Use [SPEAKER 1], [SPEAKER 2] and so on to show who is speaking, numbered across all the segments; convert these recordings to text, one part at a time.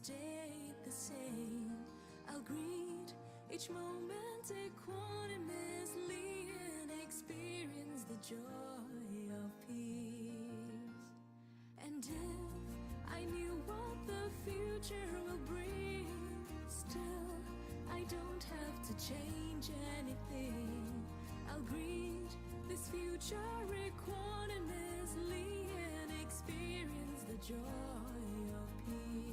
[SPEAKER 1] stayed the same. I'll greet each moment equanimously and experience the joy of peace. And if I knew what the future will bring, still I don't have to change anything. I'll greet this future equanimously and experience the joy of peace.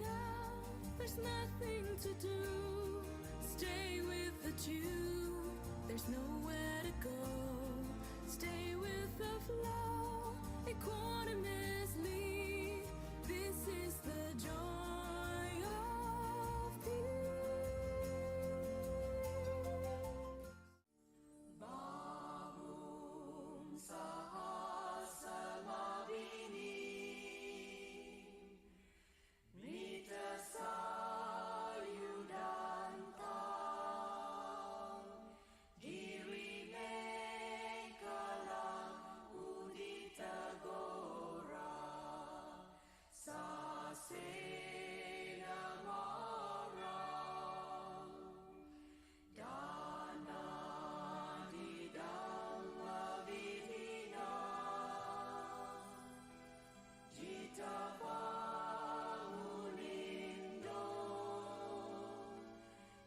[SPEAKER 1] Now there's nothing to do, stay with the two. There's nowhere to go, stay with the flow equanimously. This is the joy of peace. Bahum sahasamabini Metta sayudantang diri mekalang udita gora sasena marang dana di dhamma vidina jita panganindo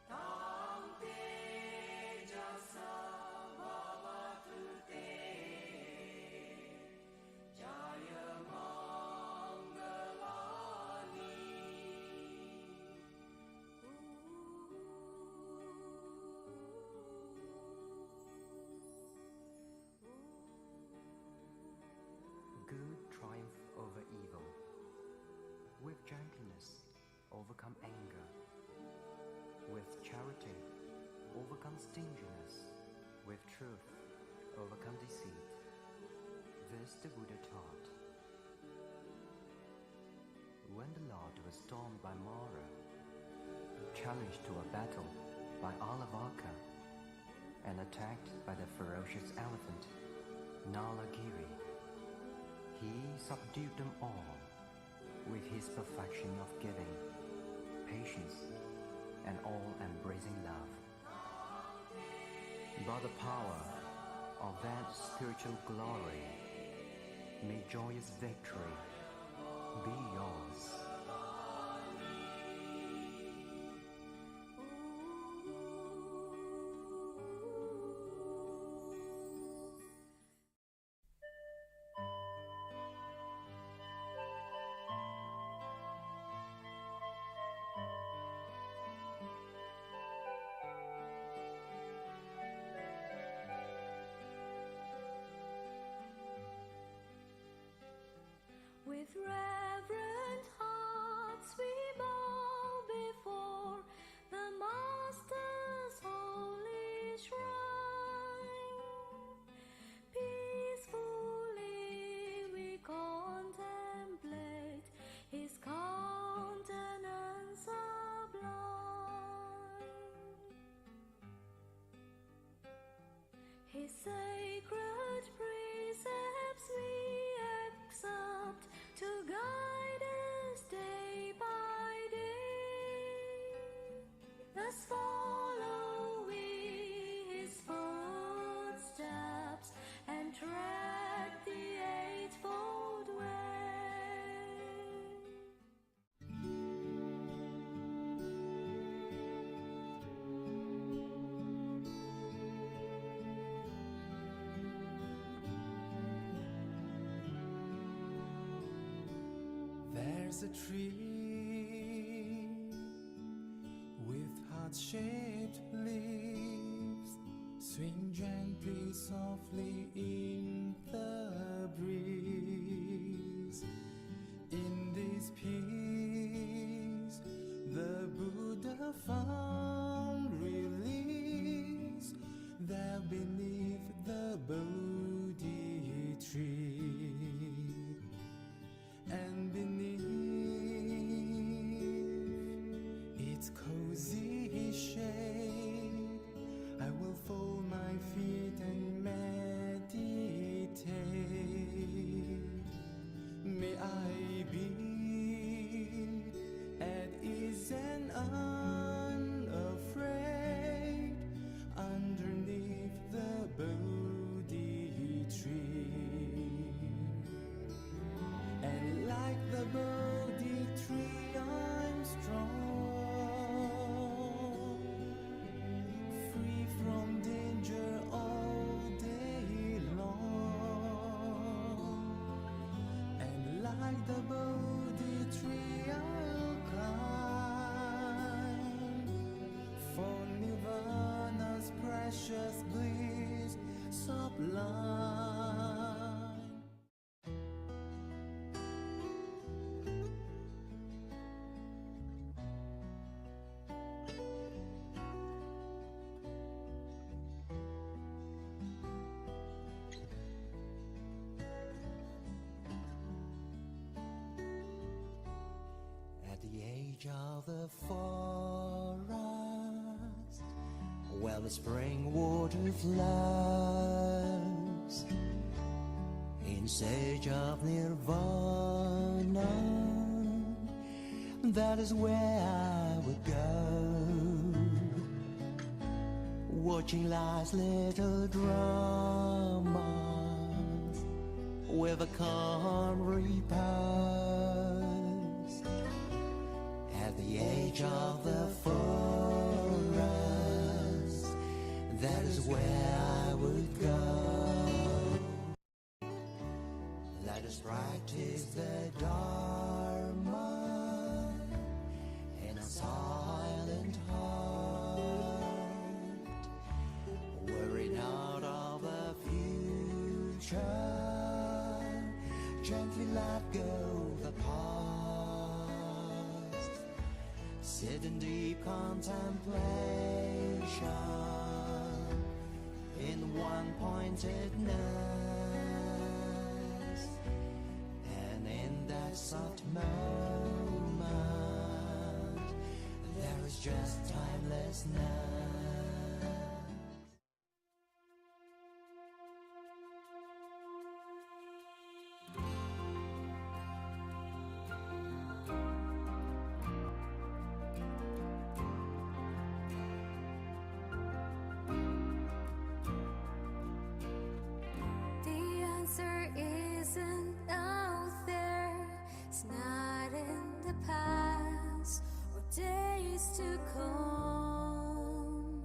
[SPEAKER 1] tang tejasa bhavatute jaya mangalani.
[SPEAKER 2] Good triumph over evil. With gentleness, overcome anger. With charity, overcome stinginess. With truth, overcome deceit. This the Buddha taught. When the Lord was stormed by Mara, challenged to a battle by Alavaka, and attacked by the ferocious elephant, Nalagiri, he subdued them all with his perfection of giving, patience, and all-embracing love. By the power of that spiritual glory, may joyous victory be yours.
[SPEAKER 1] With reverent hearts we bow before the Master's holy shrine. Peacefully we contemplate His countenance sublime. His sacred precepts we accept to guide us day by day. Thus follow we His footsteps and tread the eightfold way.
[SPEAKER 3] There's a tree with heart-shaped leaves, swing gently, softly in the breeze. In this peace, the Buddha found release. There beneath the Bodhi tree, and beneath its cozy shade, I will fold my feet and meditate. the Bodhi tree I'll climb, for Nirvana's precious bliss sublime. At the age of the forest, where the spring water flows, in search of nirvana, that is where I would go, watching life's little dramas with a calm repose. At the age of the forest, that is where I would go. Let us practice the Dharma in a silent heart, worried out of the future, gently let go the past, sit in deep contemplation in one-pointedness, and in that soft moment there is just timelessness.
[SPEAKER 1] The answer isn't out there, it's not in the past or days to come.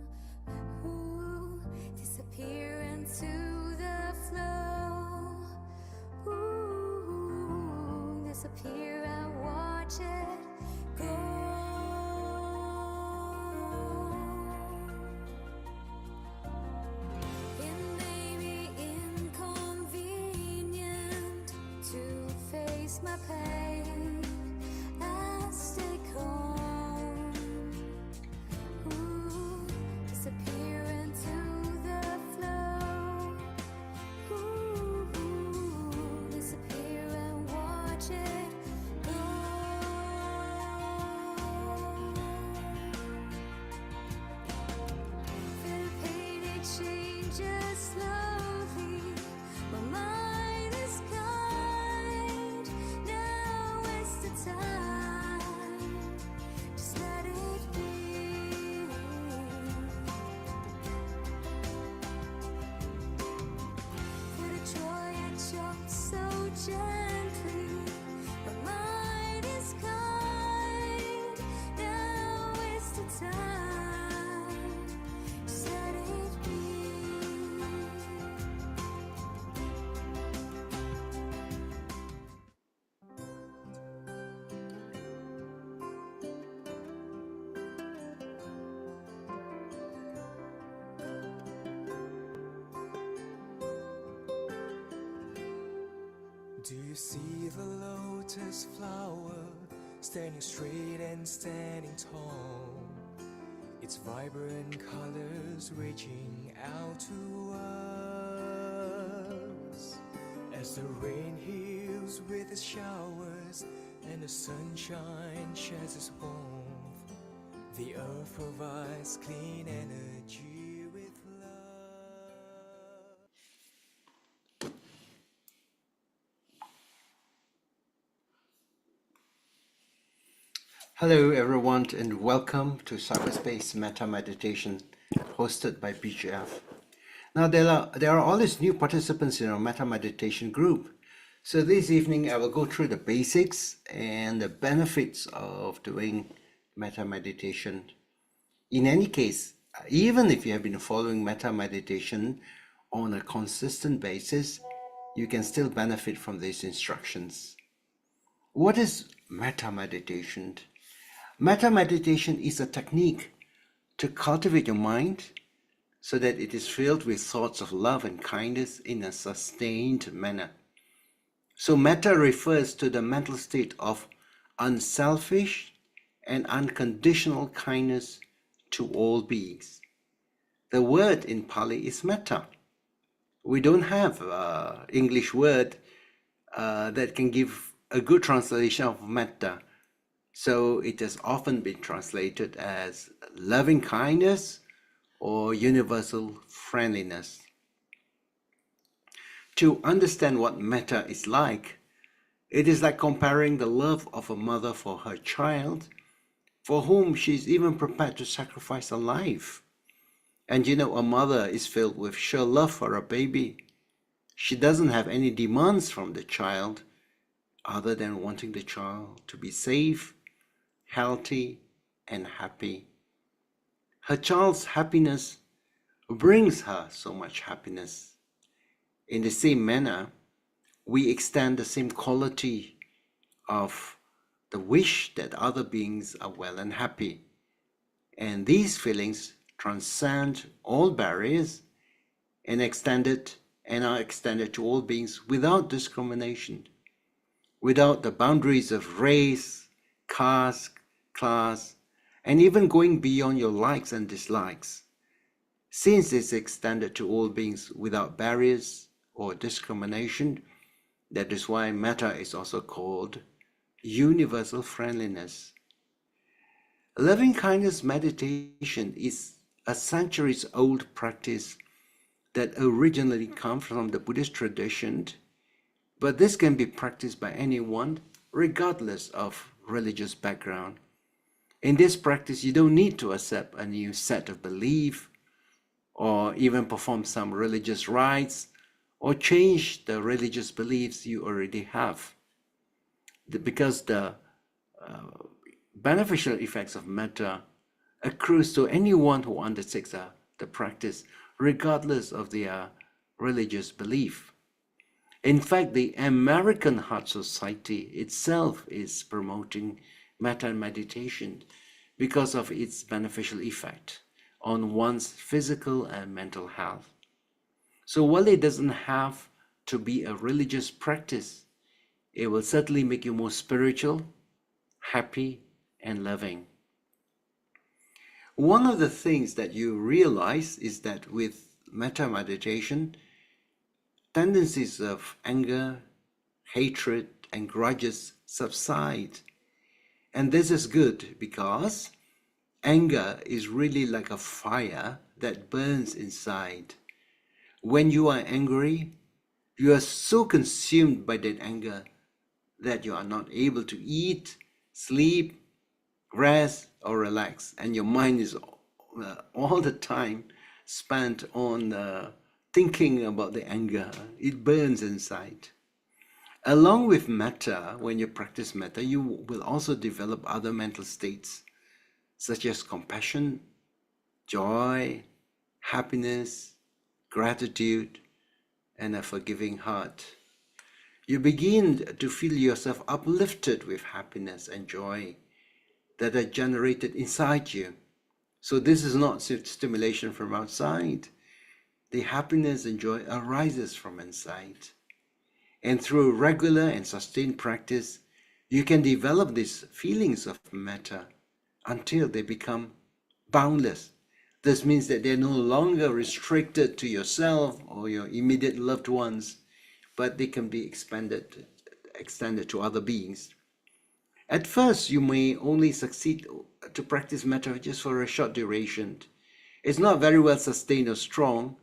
[SPEAKER 1] Ooh, disappear into the flow. Ooh, disappear and watch it go. It may be inconvenient to face my pain and stay calm. Ooh, disappear into the flow. Ooh, disappear and watch it go. Feel pain, it changes slowly. My mind is kind. Now is the time. Just let it be. For the joy it jumps so gently. My mind is kind. Now is the time. Just let it be.
[SPEAKER 3] Do you see the lotus flower standing straight and standing tall? Its vibrant colors reaching out to us as the rain heals with its showers and the sunshine sheds its warmth. The earth provides clean energy with love.
[SPEAKER 4] Hello everyone and welcome to CyberSpace Metta Meditation hosted by BGF. Now there are all these new participants in our Metta Meditation group. So this evening I will go through the basics and the benefits of doing Metta Meditation. In any case, even if you have been following Metta Meditation on a consistent basis, you can still benefit from these instructions. What is metta meditation? Metta meditation is a technique to cultivate your mind so that it is filled with thoughts of love and kindness in a sustained manner. So metta refers to the mental state of unselfish and unconditional kindness to all beings. The word in Pali is metta. We don't have an English word that can give a good translation of metta. So it has often been translated as loving kindness or universal friendliness. To understand what metta is like, it is like comparing the love of a mother for her child, for whom she is even prepared to sacrifice her life. And you know, a mother is filled with sheer love for her baby. She doesn't have any demands from the child other than wanting the child to be safe, healthy, and happy. Her child's happiness brings her so much happiness. In the same manner, we extend the same quality of the wish that other beings are well and happy. And these feelings transcend all barriers and are extended to all beings without discrimination, without the boundaries of race, caste, class, and even going beyond your likes and dislikes. Since it's extended to all beings without barriers or discrimination, that is why metta is also called universal friendliness. Loving kindness meditation is a centuries-old practice that originally comes from the Buddhist tradition, but this can be practiced by anyone regardless of religious background. In this practice, you don't need to accept a new set of belief or even perform some religious rites or change the religious beliefs you already have. Because the beneficial effects of metta accrues to anyone who undertakes the practice, regardless of their religious belief. In fact, the American Heart Society itself is promoting metta meditation because of its beneficial effect on one's physical and mental health. So while it doesn't have to be a religious practice, it will certainly make you more spiritual, happy, and loving. One of the things that you realize is that with metta meditation, tendencies of anger, hatred, and grudges subside. And this is good because anger is really like a fire that burns inside. When you are angry, you are so consumed by that anger that you are not able to eat, sleep, rest, or relax, and your mind is all the time spent on thinking about the anger. It burns inside. Along with metta, when you practice metta, you will also develop other mental states such as compassion, joy, happiness, gratitude, and a forgiving heart. You begin to feel yourself uplifted with happiness and joy that are generated inside you. So this is not stimulation from outside. The happiness and joy arises from inside. And through regular and sustained practice, you can develop these feelings of metta until they become boundless. This means that they're no longer restricted to yourself or your immediate loved ones, but they can be extended to other beings. At first, you may only succeed to practice metta just for a short duration. It's not very well sustained or strong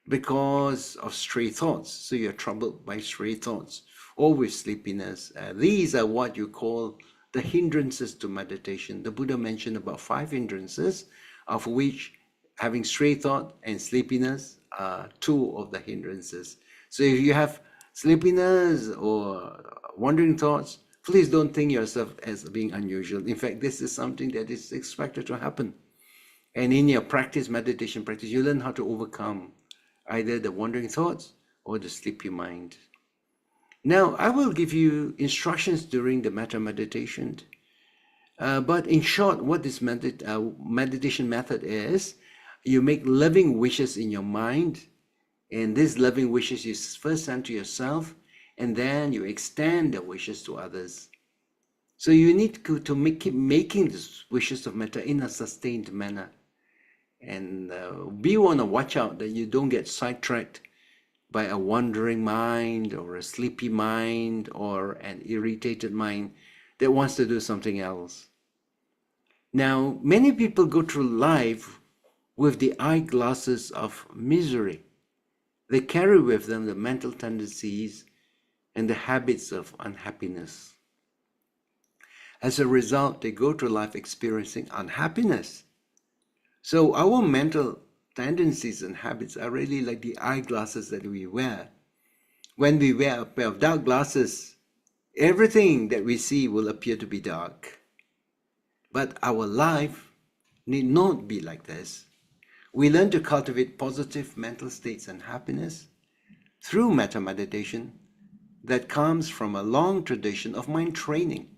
[SPEAKER 4] because of stray thoughts. So you're troubled by stray thoughts or with sleepiness. These are what you call the hindrances to meditation. The Buddha mentioned about 5 hindrances, of which having stray thought and sleepiness are 2 of the hindrances. So if you have sleepiness or wandering thoughts, please don't think yourself as being unusual. In fact, this is something that is expected to happen. And in your meditation practice, you learn how to overcome either the wandering thoughts or the sleepy mind. Now, I will give you instructions during the metta meditation. But in short, what this meditation method is, you make loving wishes in your mind, and these loving wishes you first send to yourself, and then you extend the wishes to others. So you need to keep making these wishes of metta in a sustained manner, and be on a watch out that you don't get sidetracked by a wandering mind or a sleepy mind or an irritated mind that wants to do something else. Now, many people go through life with the eyeglasses of misery. They carry with them the mental tendencies and the habits of unhappiness. As a result, they go through life experiencing unhappiness. So our mental tendencies and habits are really like the eyeglasses that we wear. When we wear a pair of dark glasses, everything that we see will appear to be dark. But our life need not be like this. We learn to cultivate positive mental states and happiness through metta meditation that comes from a long tradition of mind training,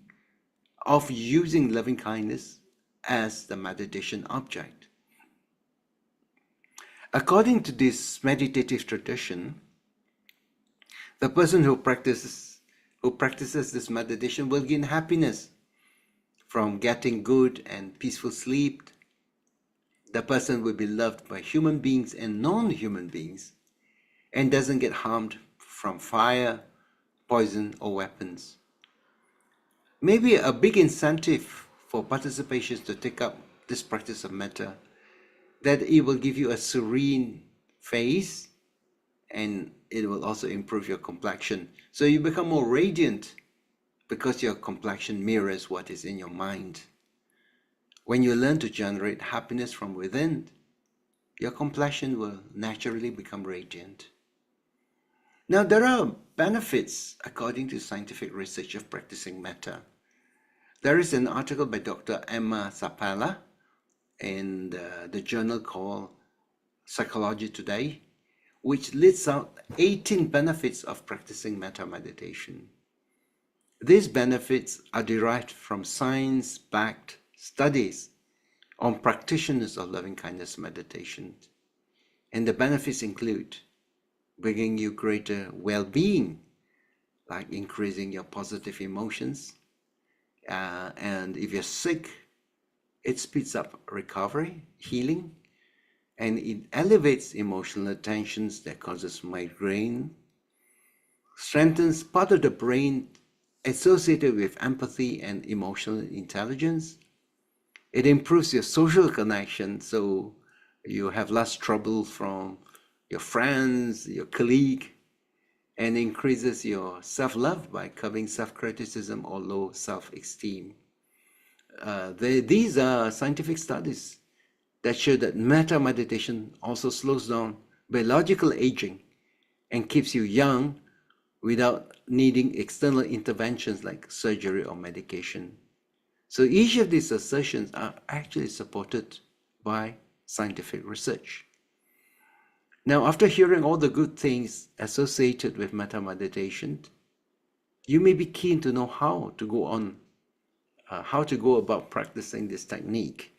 [SPEAKER 4] of using loving kindness as the meditation object. According to this meditative tradition, the person who practices this meditation will gain happiness from getting good and peaceful sleep. The person will be loved by human beings and non-human beings and doesn't get harmed from fire, poison, or weapons. Maybe a big incentive for participants to take up this practice of metta, that it will give you a serene face and it will also improve your complexion. So you become more radiant because your complexion mirrors what is in your mind. When you learn to generate happiness from within, your complexion will naturally become radiant. Now, there are benefits according to scientific research of practicing metta. There is an article by Dr. Emma Sapala in the journal called Psychology Today, which lists out 18 benefits of practicing metta meditation. These benefits are derived from science-backed studies on practitioners of loving-kindness meditation. And the benefits include bringing you greater well-being, like increasing your positive emotions. And if you're sick, it speeds up recovery, healing, and it elevates emotional tensions that causes migraine, strengthens part of the brain associated with empathy and emotional intelligence. It improves your social connection, so you have less trouble from your friends, your colleague, and increases your self-love by curbing self-criticism or low self-esteem. These are scientific studies that show that metta meditation also slows down biological aging and keeps you young without needing external interventions like surgery or medication. So each of these assertions are actually supported by scientific research. Now, after hearing all the good things associated with metta meditation, you may be keen to know how to go about practicing this technique.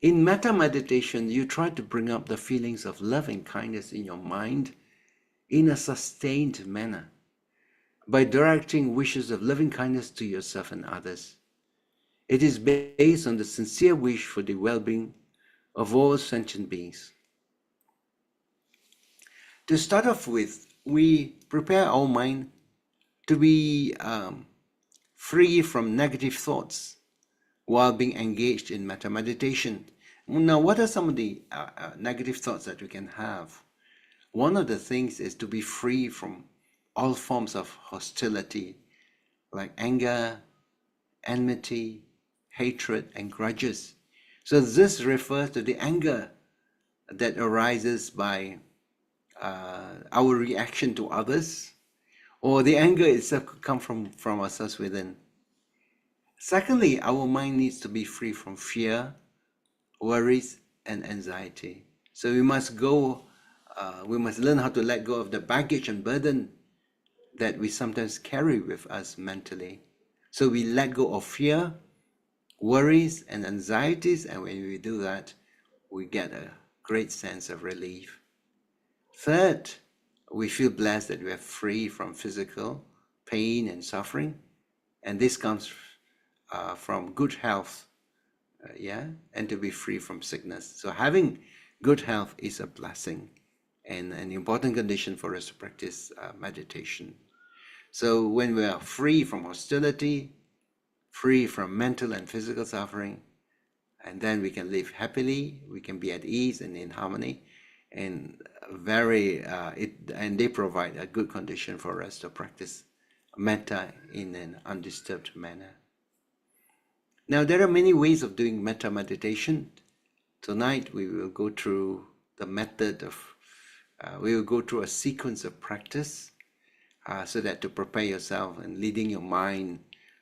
[SPEAKER 4] In metta meditation, you try to bring up the feelings of love and kindness in your mind in a sustained manner by directing wishes of loving kindness to yourself and others. It is based on the sincere wish for the well-being of all sentient beings. To start off with, we prepare our mind to be free from negative thoughts while being engaged in metta meditation. Now, what are some of the negative thoughts that we can have? One of the things is to be free from all forms of hostility, like anger, enmity, hatred, and grudges. So this refers to the anger that arises by our reaction to others, or the anger itself could come from ourselves within. Secondly, our mind needs to be free from fear, worries, and anxiety. So we must learn how to let go of the baggage and burden that we sometimes carry with us mentally. So we let go of fear, worries, and anxieties, and when we do that, we get a great sense of relief. Third, we feel blessed that we are free from physical pain and suffering, and this comes from good health, and to be free from sickness. So having good health is a blessing and an important condition for us to practice meditation. So when we are free from hostility, free from mental and physical suffering, and then we can live happily, we can be at ease and in harmony, and they provide a good condition for us to practice metta in an undisturbed manner. Now, there are many ways of doing metta meditation. Tonight we will go through the method of we will go through a sequence of practice so that to prepare yourself and leading your mind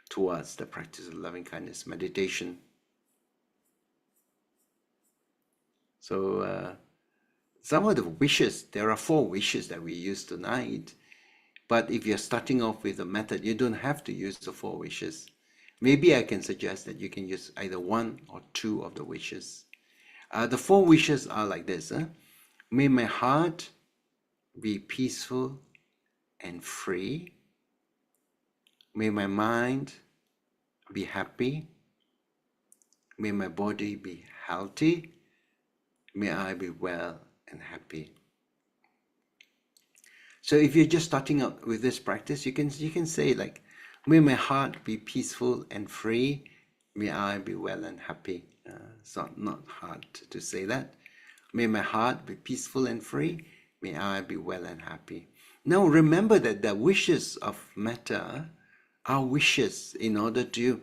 [SPEAKER 4] towards the practice of loving kindness meditation. So some of the wishes, there are 4 wishes that we use tonight, but if you're starting off with a method, you don't have to use the 4 wishes. Maybe I can suggest that you can use either 1 or 2 of the wishes. The 4 wishes are like this. May my heart be peaceful and free. May my mind be happy. May my body be healthy. May I be well and happy. So if you're just starting out with this practice, you can say like, may my heart be peaceful and free. May I be well and happy. It's not hard to say that. May my heart be peaceful and free. May I be well and happy. Now remember that the wishes of metta are wishes in order to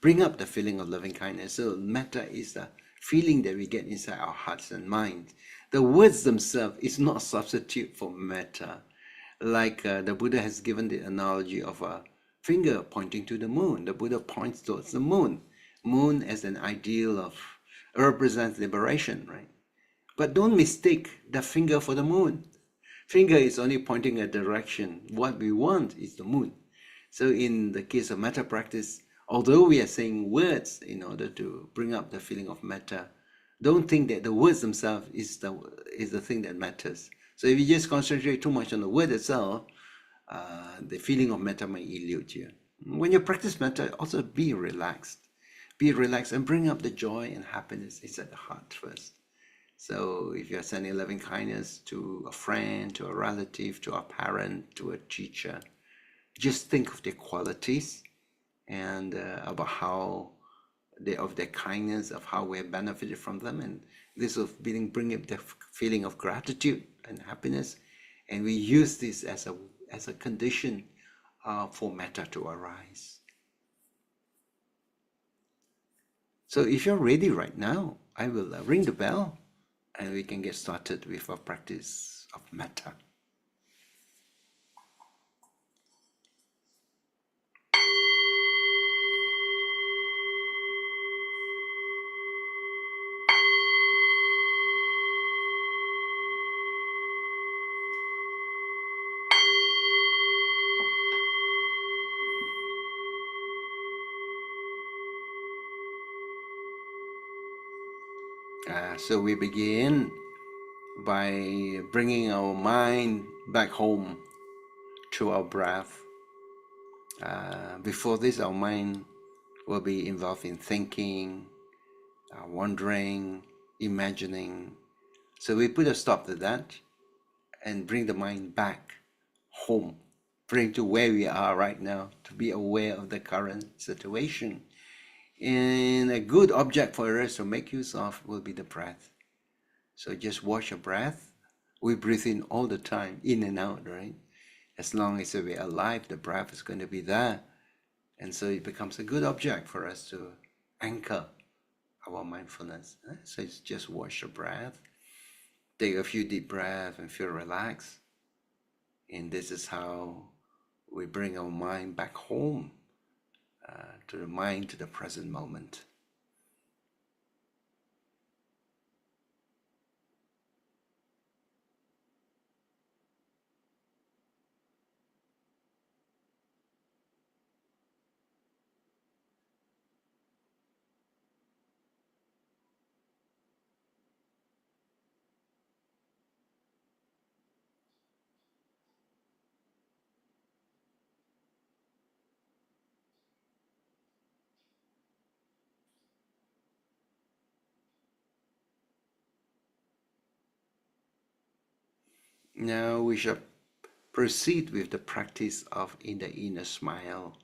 [SPEAKER 4] bring up the feeling of loving kindness. So metta is the feeling that we get inside our hearts and minds. The words themselves is not a substitute for metta. Like the Buddha has given the analogy of a finger pointing to the moon. The Buddha points towards the moon. Moon as an ideal of represents liberation, right? But don't mistake the finger for the moon. Finger is only pointing a direction. What we want is the moon. So in the case of metta practice, although we are saying words in order to bring up the feeling of metta, don't think that the words themselves is the thing that matters. So if you just concentrate too much on the word itself, the feeling of metta may elude you. When you practice metta, also be relaxed. Be relaxed and bring up the joy and happiness inside the heart first. So if you're sending loving kindness to a friend, to a relative, to a parent, to a teacher, just think of their qualities and about how of their kindness, of how we have benefited from them, and this will bring up the feeling of gratitude and happiness, and we use this as a condition for metta to arise. So if you're ready right now, I will ring the bell and we can get started with our practice of metta. So we begin by bringing our mind back home to our breath. Before this, our mind will be involved in thinking, wondering, imagining. So we put a stop to that and bring the mind back home, bring to where we are right now, to be aware of the current situation. And a good object for us to make use of will be the breath. So just watch your breath. We breathe in all the time, in and out, right? As long as we're alive, the breath is going to be there. And so it becomes a good object for us to anchor our mindfulness. So it's just watch your breath. Take a few deep breaths and feel relaxed. And this is how we bring our mind back home, to the mind, to the present moment. Now we shall proceed with the practice of the inner smile.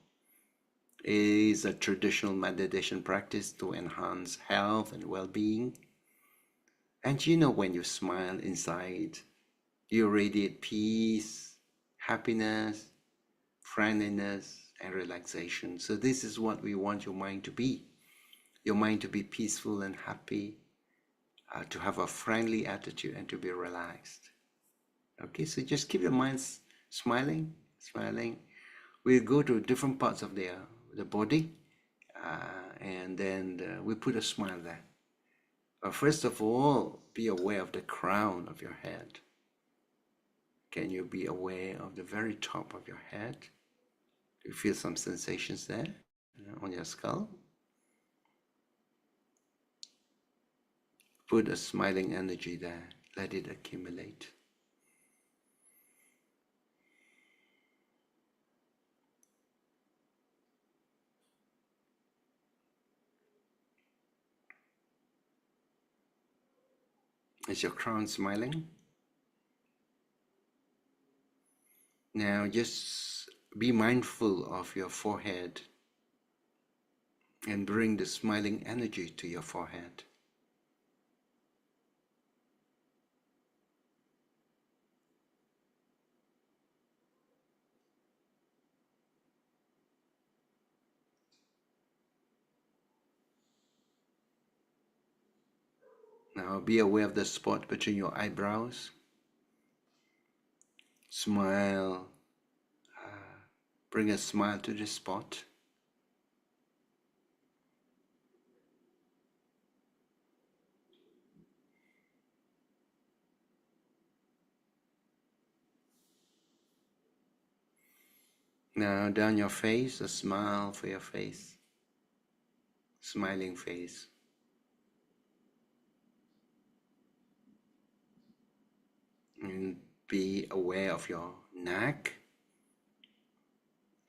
[SPEAKER 4] It is a traditional meditation practice to enhance health and well-being. And you know, when you smile inside, you radiate peace, happiness, friendliness, and relaxation. So this is what we want your mind to be. Your mind to be peaceful and happy, to have a friendly attitude and to be relaxed. Okay, so just keep your minds smiling, smiling. We'll go to different parts of the body, and then we put a smile there. But first of all, be aware of the crown of your head. Can you be aware of the very top of your head? Do you feel some sensations there on your skull? Put a smiling energy there. Let it accumulate. Is your crown smiling? Now just be mindful of your forehead and bring the smiling energy to your forehead. Now be aware of the spot between your eyebrows. Smile, bring a smile to this spot. Now down your face, a smile for your face, smiling face. And be aware of your neck.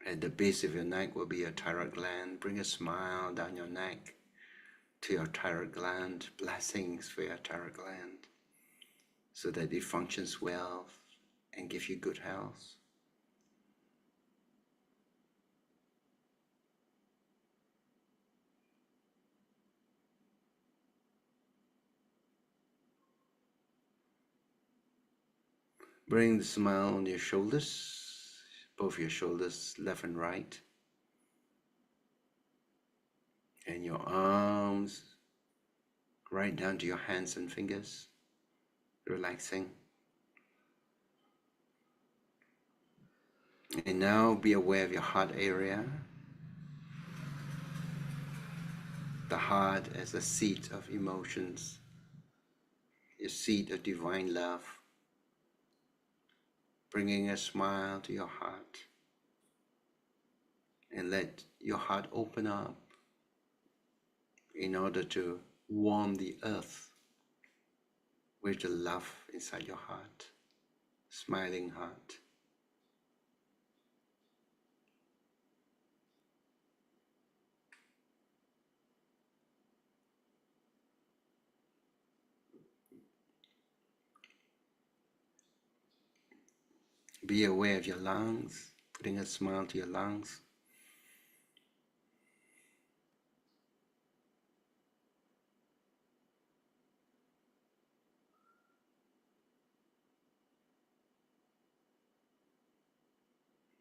[SPEAKER 4] At the base of your neck will be your thyroid gland. Bring a smile down your neck to your thyroid gland. Blessings for your thyroid gland so that it functions well and gives you good health. Bring the smile on your shoulders, both your shoulders, left and right, and your arms, right down to your hands and fingers, relaxing. And now be aware of your heart area. The heart as a seat of emotions, a seat of divine love. Bringing a smile to your heart and let your heart open up in order to warm the earth with the love inside your heart, smiling heart. Be aware of your lungs, putting a smile to your lungs.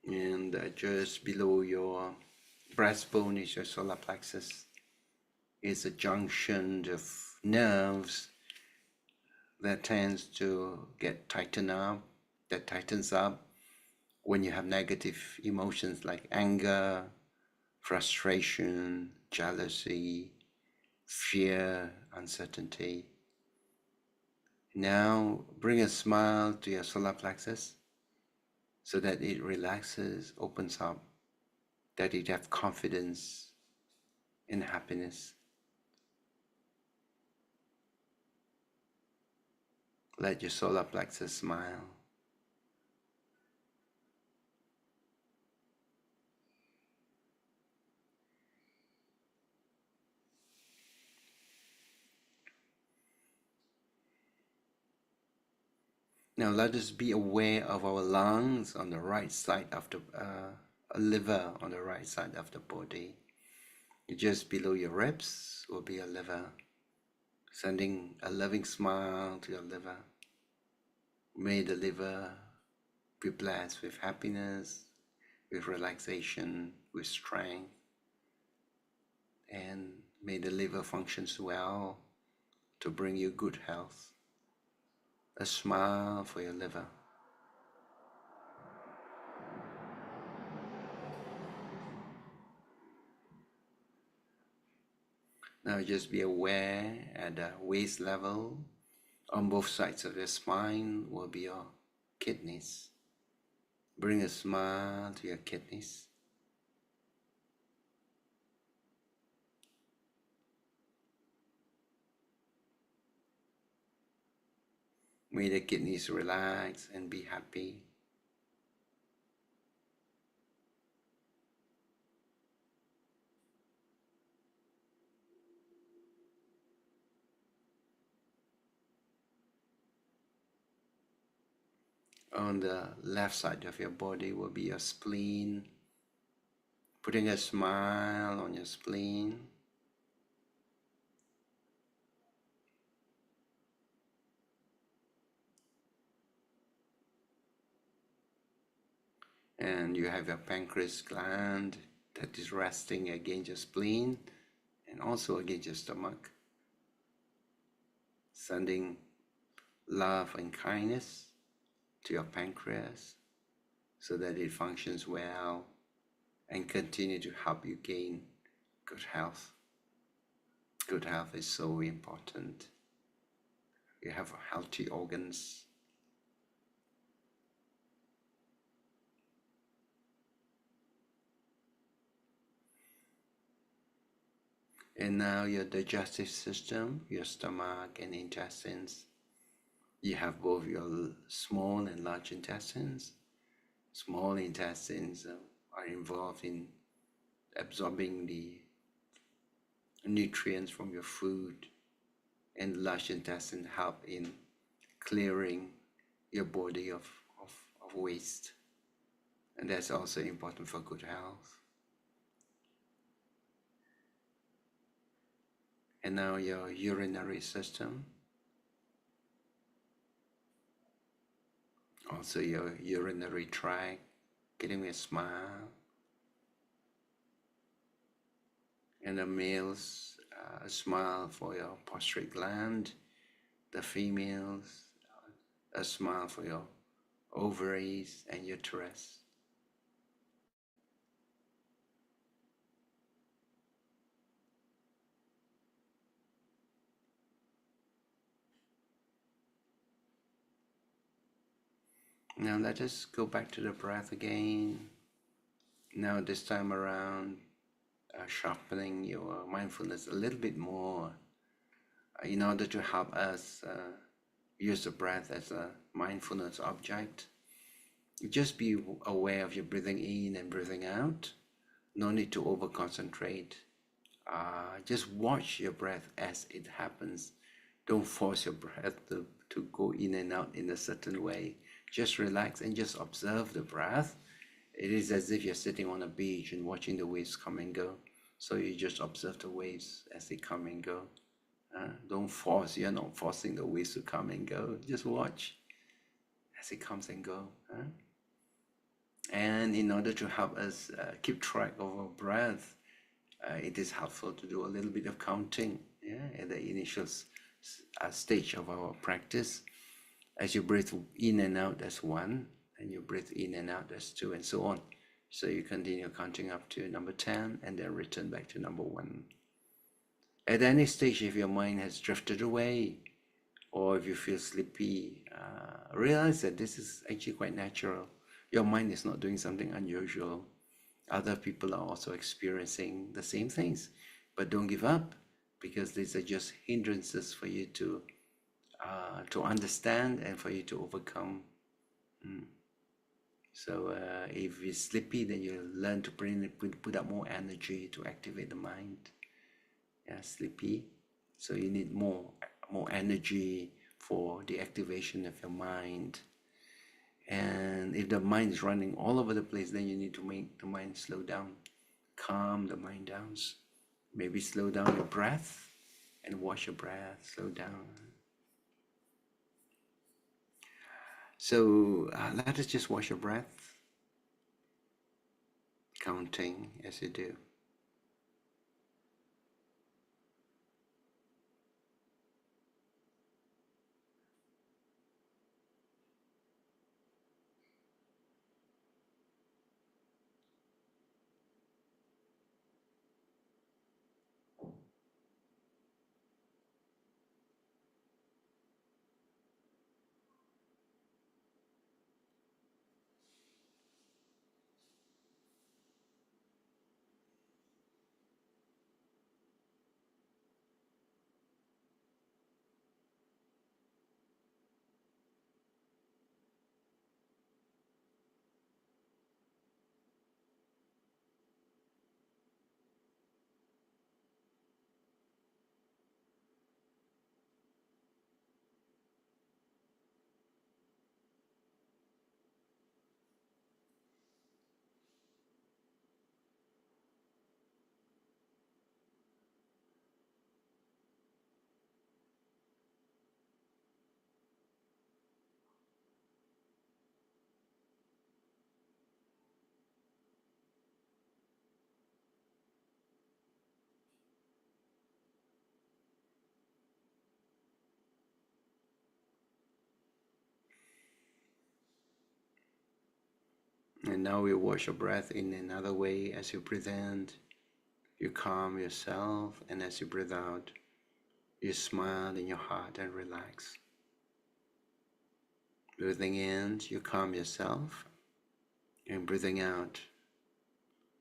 [SPEAKER 4] And just below your breastbone is your solar plexus. It's a junction of nerves that tends to get tightened up, that tightens up when you have negative emotions like anger, frustration, jealousy, fear, uncertainty. Now bring a smile to your solar plexus so that it relaxes, opens up, that it have confidence in happiness. Let your solar plexus smile. Now let us be aware of our lungs on the right side of the liver on the right side of the body. Just below your ribs will be a liver, sending a loving smile to your liver. May the liver be blessed with happiness, with relaxation, with strength, and may the liver functions well to bring you good health. A smile for your liver. Now just be aware at the waist level, on both sides of your spine will be your kidneys. Bring a smile to your kidneys. May the kidneys relax and be happy. On the left side of your body will be your spleen. Putting a smile on your spleen. And you have your pancreas gland that is resting against your spleen and also against your stomach, sending love and kindness to your pancreas so that it functions well and continue to help you gain good health. Good health is so important. You have healthy organs. And now your digestive system, your stomach and intestines. You have both your small and large intestines. Small intestines are involved in absorbing the nutrients from your food, and large intestine help in clearing your body of waste. And that's also important for good health. And now your urinary system, also your urinary tract, getting a smile. And the males, a smile for your prostate gland. The females, a smile for your ovaries and uterus. Now let us go back to the breath again. Now this time around, sharpening your mindfulness a little bit more in order to help us use the breath as a mindfulness object. Just be aware of your breathing in and breathing out. No need to over concentrate. Just watch your breath as it happens. Don't force your breath to go in and out in a certain way. Just relax and just observe the breath. It is as if you're sitting on a beach and watching the waves come and go. So you just observe the waves as they come and go. Don't force, you're not forcing the waves to come and go. Just watch as it comes and go. And in order to help us keep track of our breath, it is helpful to do a little bit of counting at the initial stage of our practice. As you breathe in and out as one, and you breathe in and out as two, and so on. So you continue counting up to number 10 and then return back to number 1. At any stage, if your mind has drifted away or if you feel sleepy, realize that this is actually quite natural. Your mind is not doing something unusual. Other people are also experiencing the same things, but don't give up, because these are just hindrances for you to understand and for you to overcome. So if you're sleepy, then you learn to put up more energy to activate the mind. Sleepy, so you need more energy for the activation of your mind. And if the mind is running all over the place, then you need to make the mind slow down, calm the mind down. Maybe slow down your breath and watch your breath slow down. So let us just watch your breath, counting as you do. And now we watch your breath in another way. As you breathe in, you calm yourself, and as you breathe out, you smile in your heart and relax. Breathing in, you calm yourself, and breathing out,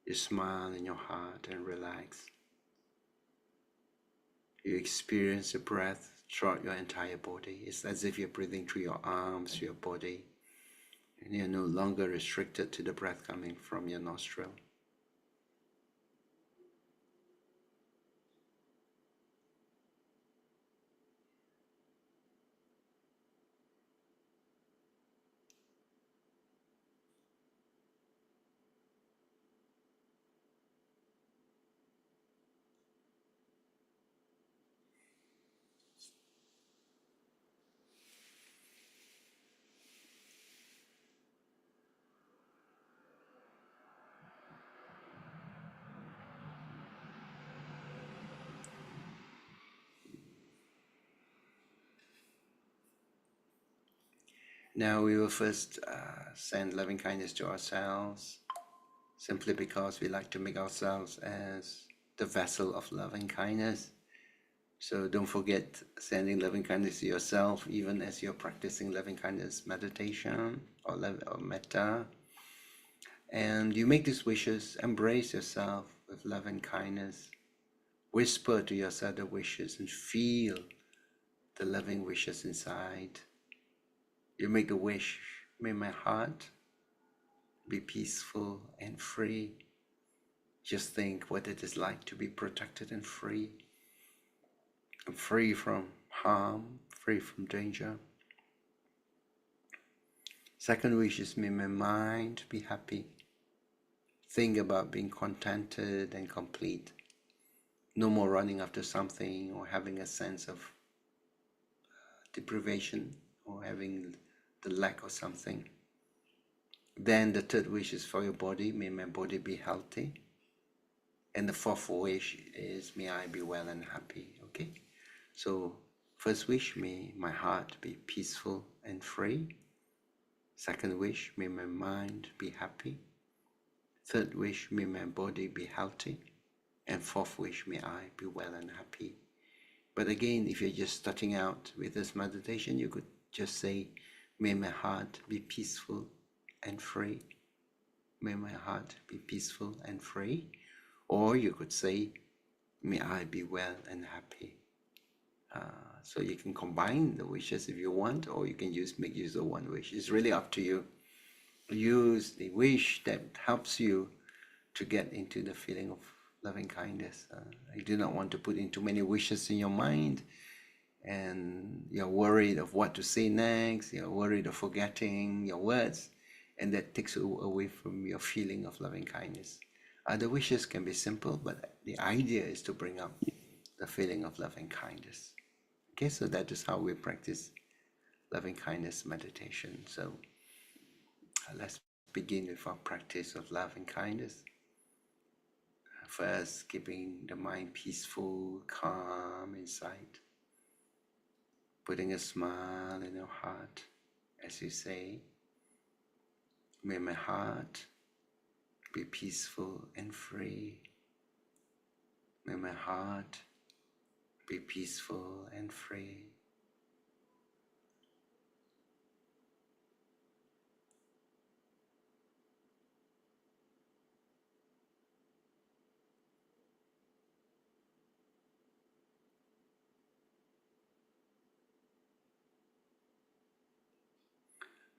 [SPEAKER 4] you smile in your heart and relax. You experience the breath throughout your entire body. It's as if you're breathing through your arms, your body, and you're no longer restricted to the breath coming from your nostril. Now we will first send loving kindness to ourselves, simply because we like to make ourselves as the vessel of loving kindness. So don't forget sending loving kindness to yourself, even as you're practicing loving kindness meditation or metta. And you make these wishes, embrace yourself with loving kindness. Whisper to yourself the wishes and feel the loving wishes inside. You make the wish, may my heart be peaceful and free. Just think what it is like to be protected and free from harm, free from danger. Second wish is, may my mind be happy. Think about being contented and complete. No more running after something or having a sense of deprivation or having the lack of something. Then the third wish is for your body, may my body be healthy. And the fourth wish is, may I be well and happy. Okay, so first wish, may my heart be peaceful and free. Second wish, may my mind be happy. Third wish, may my body be healthy. And fourth wish, may I be well and happy. But again, if you're just starting out with this meditation, you could just say, may my heart be peaceful and free. May my heart be peaceful and free. Or you could say, may I be well and happy. So you can combine the wishes if you want, or you can make use of one wish. It's really up to you. Use the wish that helps you to get into the feeling of loving kindness. You do not want to put in too many wishes in your mind. and you're worried of what to say next, you're worried of forgetting your words, and that takes you away from your feeling of loving kindness. Other wishes can be simple, but the idea is to bring up the feeling of loving kindness. Okay, so that is how we practice loving kindness meditation. So let's begin with our practice of loving kindness. First, keeping the mind peaceful, calm inside, putting a smile in your heart as you say, may my heart be peaceful and free. May my heart be peaceful and free.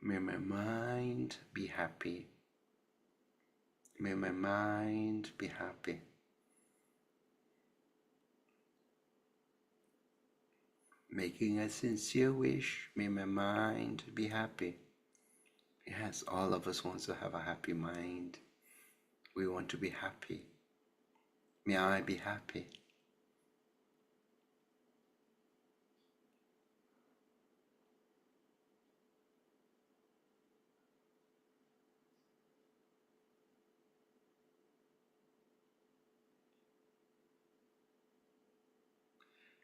[SPEAKER 4] May my mind be happy. May my mind be happy. Making a sincere wish, may my mind be happy. Yes, all of us want to have a happy mind. We want to be happy. May I be happy.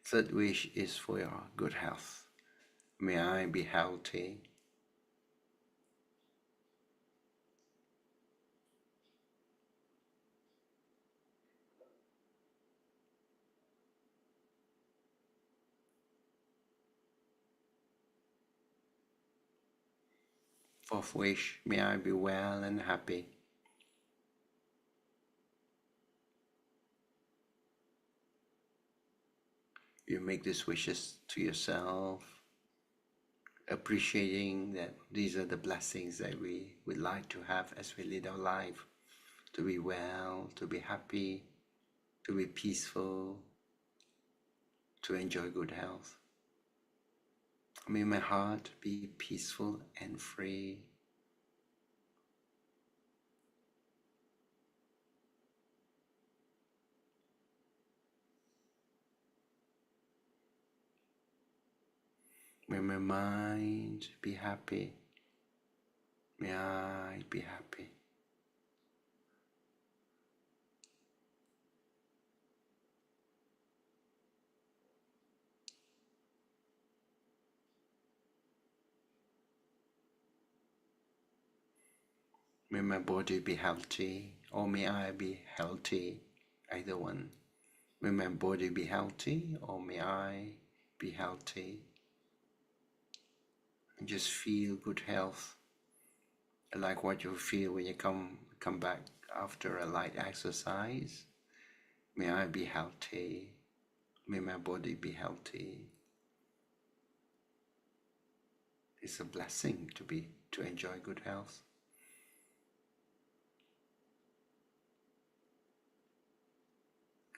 [SPEAKER 4] Third wish is for your good health. May I be healthy. Fourth wish, may I be well and happy. You make these wishes to yourself, appreciating that these are the blessings that we would like to have as we lead our life, to be well, to be happy, to be peaceful, to enjoy good health. May my heart be peaceful and free. May my mind be happy. May I be happy. May my body be healthy, or may I be healthy, either one. May my body be healthy, or may I be healthy. And just feel good health, like what you feel when you come back after a light exercise. May I be healthy. May my body be healthy. It's a blessing to enjoy good health.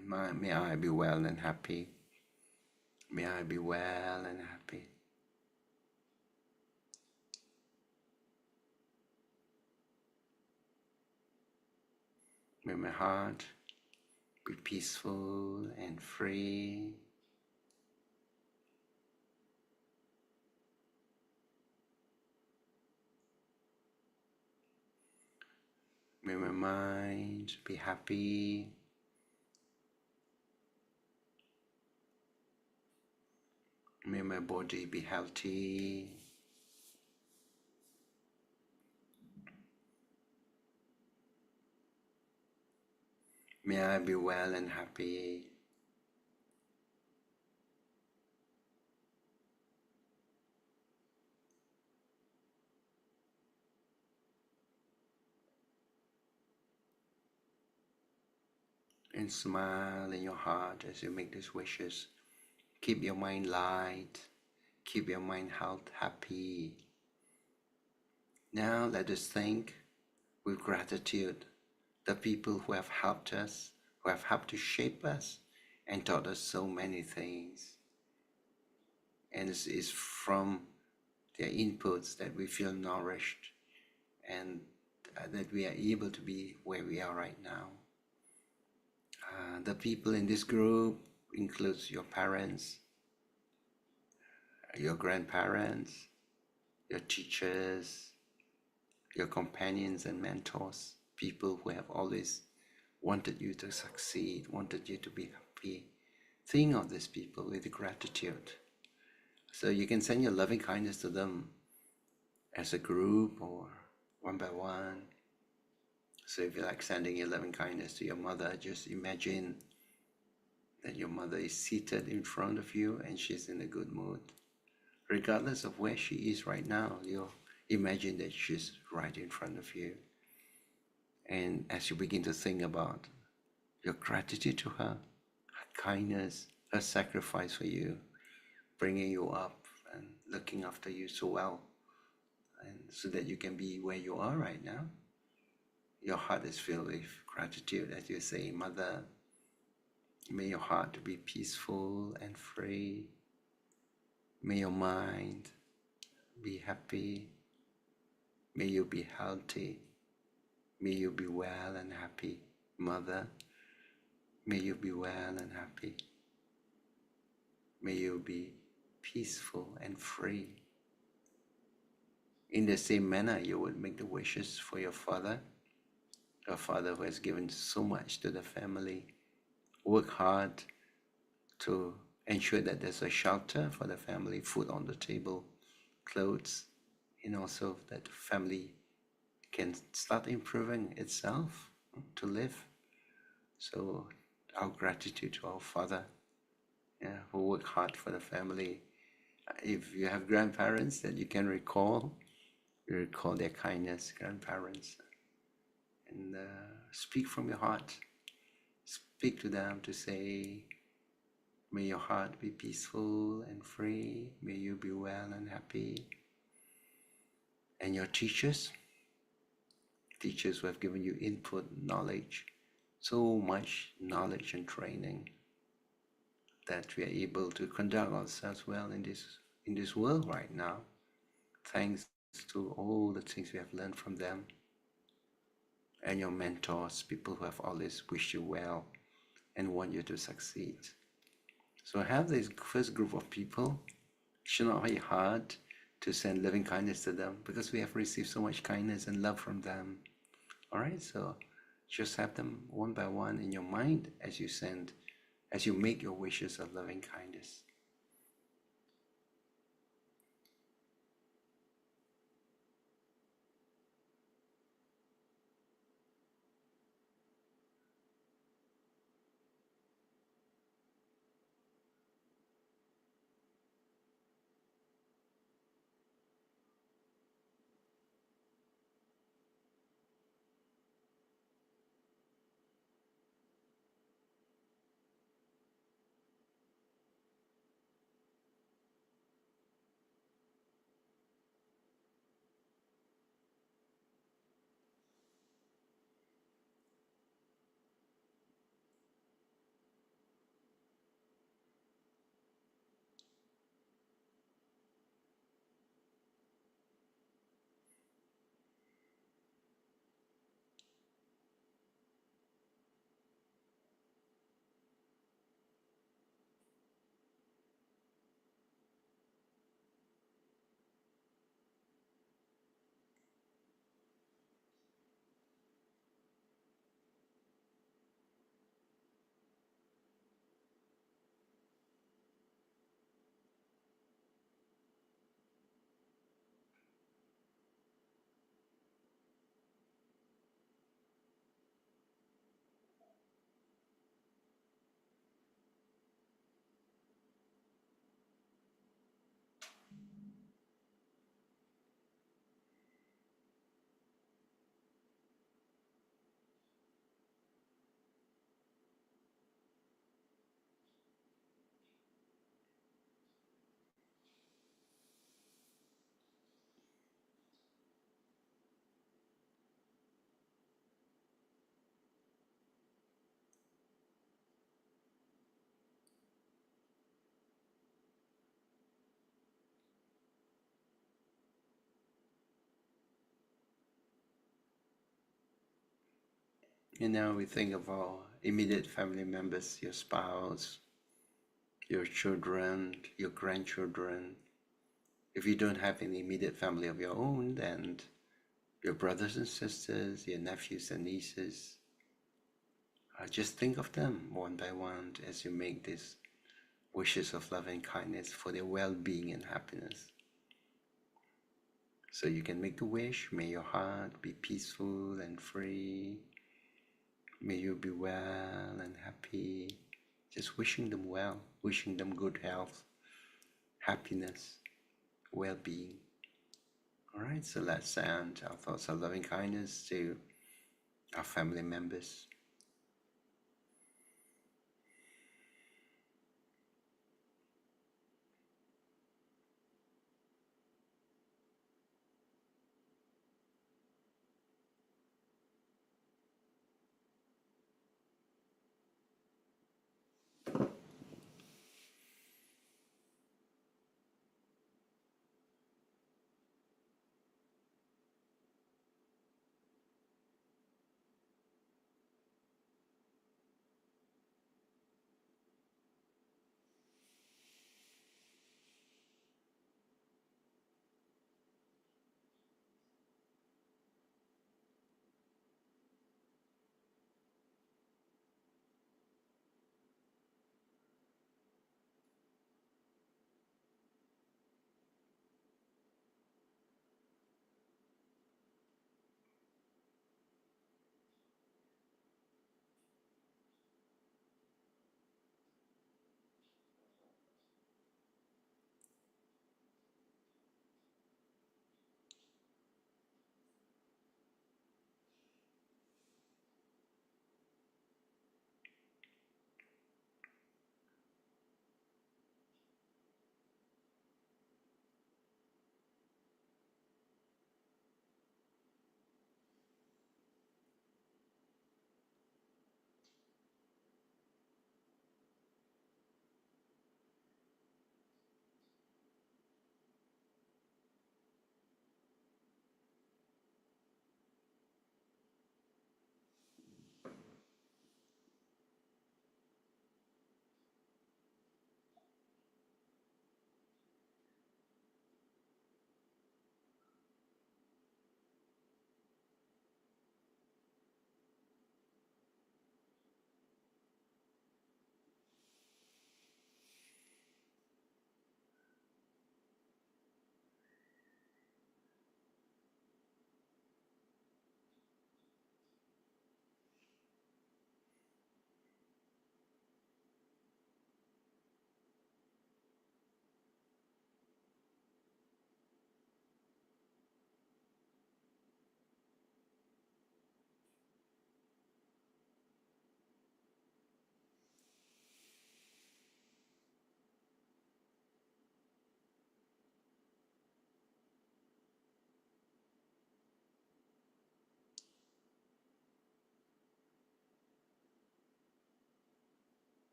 [SPEAKER 4] May I be well and happy. May I be well and happy. May my heart be peaceful and free. May my mind be happy. May my body be healthy. May I be well and happy. And smile in your heart as you make these wishes. Keep your mind light. Keep your mind happy. Now let us thank with gratitude the people who have helped us, who have helped to shape us and taught us so many things. And it's from their inputs that we feel nourished, and that we are able to be where we are right now. The people in this group includes your parents, your grandparents, your teachers, your companions and mentors, people who have always wanted you to succeed, wanted you to be happy. Think of these people with gratitude. So you can send your loving kindness to them as a group or one by one. So if you like sending your loving kindness to your mother, just imagine that your mother is seated in front of you and she's in a good mood. Regardless of where she is right now, you imagine that she's right in front of you. And as you begin to think about your gratitude to her, her kindness, her sacrifice for you, bringing you up and looking after you so well, and so that you can be where you are right now, your heart is filled with gratitude as you say, Mother, may your heart be peaceful and free. May your mind be happy. May you be healthy. May you be well and happy. Mother, may you be well and happy. May you be peaceful and free. In the same manner, you would make the wishes for your father, a father who has given so much to the family, work hard to ensure that there's a shelter for the family, food on the table, clothes, and also that the family can start improving itself to live. So our gratitude to our father, who work hard for the family. If you have grandparents that you can recall, you recall their kindness, grandparents, and speak from your heart. Speak to them to say, may your heart be peaceful and free. May you be well and happy. And your teachers who have given you input, knowledge, so much knowledge and training, that we are able to conduct ourselves well in this world right now, thanks to all the things we have learned from them. And your mentors, people who have always wished you well and want you to succeed. So have this first group of people. It should not be hard to send loving kindness to them because we have received so much kindness and love from them. All right, so just have them one by one in your mind as you make your wishes of loving kindness. We think of our immediate family members, your spouse, your children, your grandchildren. If you don't have any immediate family of your own, then your brothers and sisters, your nephews and nieces, just think of them one by one as you make these wishes of love and kindness for their well-being and happiness. So you can make the wish, may your heart be peaceful and free. May you be well and happy. Just wishing them well, wishing them good health, happiness, well-being. All right, so let's send our thoughts of loving kindness to our family members.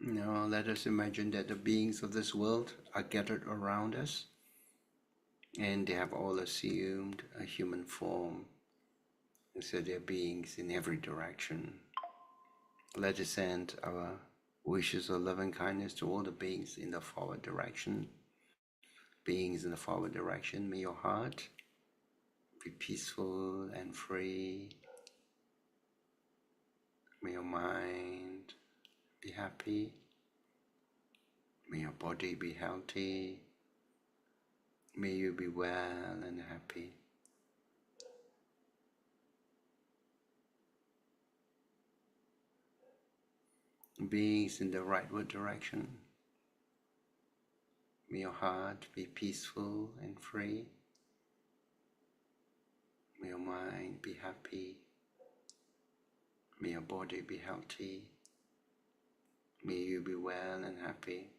[SPEAKER 4] Now let us imagine that the beings of this world are gathered around us, and they have all assumed a human form. And so they're beings in every direction. Let us send our wishes of love and kindness to all the beings in the forward direction. Beings in the forward direction, may your heart be peaceful and free. May your mind be happy. May your body be healthy. May you be well and happy. beings in the rightward direction. May your heart be peaceful and free. May your mind be happy. May your body be healthy. May you be well and happy.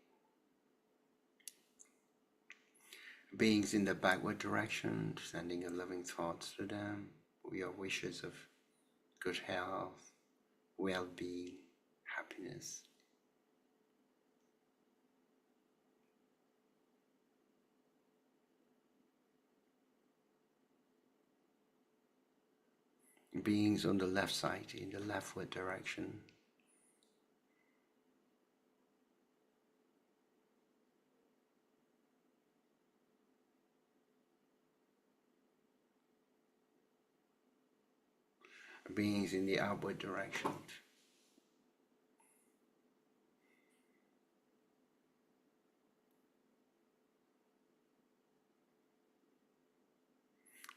[SPEAKER 4] Beings in the backward direction, sending your loving thoughts to them, your wishes of good health, well-being, happiness. Beings on the left side, in the leftward direction, beings in the outward direction,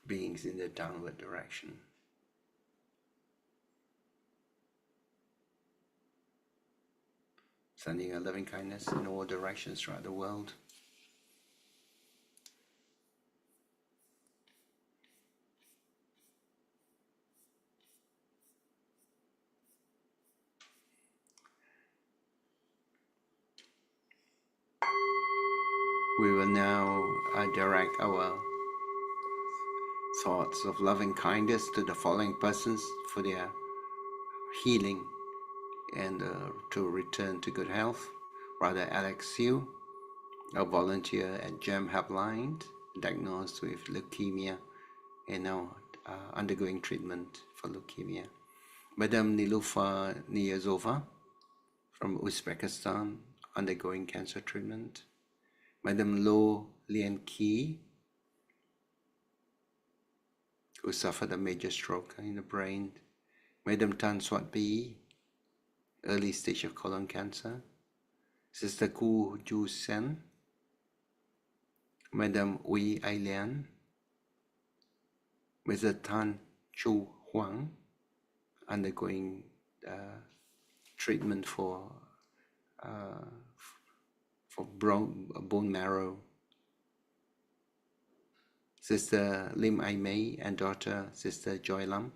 [SPEAKER 4] beings in the downward direction. Sending a loving kindness in all directions throughout the world. We will now direct our thoughts of loving kindness to the following persons for their healing and to return to good health. Brother Alex Siu, a volunteer at Gem Helpline, diagnosed with leukemia and now undergoing treatment for leukemia. Madam Nilufa Niyazova from Uzbekistan, undergoing cancer treatment. Madam Lo Lian Ki, who suffered a major stroke in the brain. Madam Tan Swat Pi, early stage of colon cancer. Sister Ku Ju Sen, Madam Ui Ai Lian, Mr. Tan Chu Huang, undergoing treatment for bone marrow. Sister Lim Ai Mei and daughter Sister Joy Lam.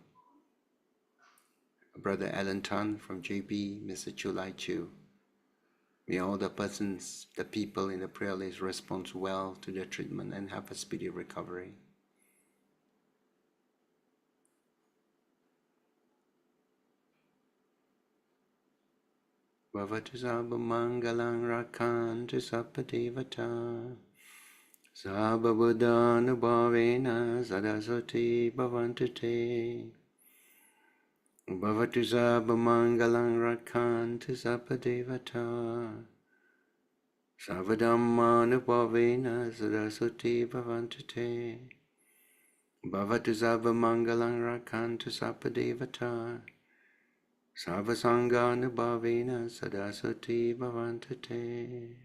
[SPEAKER 4] Brother Alan Tan from JB, Mr. Chu Lai Chu. May all the people in the prayer list respond well to their treatment and have a speedy recovery. Bhavatu sabba mangalang rakantu sabba devata sabba buddhanubhavena sadasati bhavantu te. Bhavatu sabba mangalang rakantu sabba devata sabba dhammanubhavena sadasati bhavantu te. Bhavatu sabba mangalang rakantu sabba devata sabba sanghanubhavena sadasati bhavantu te.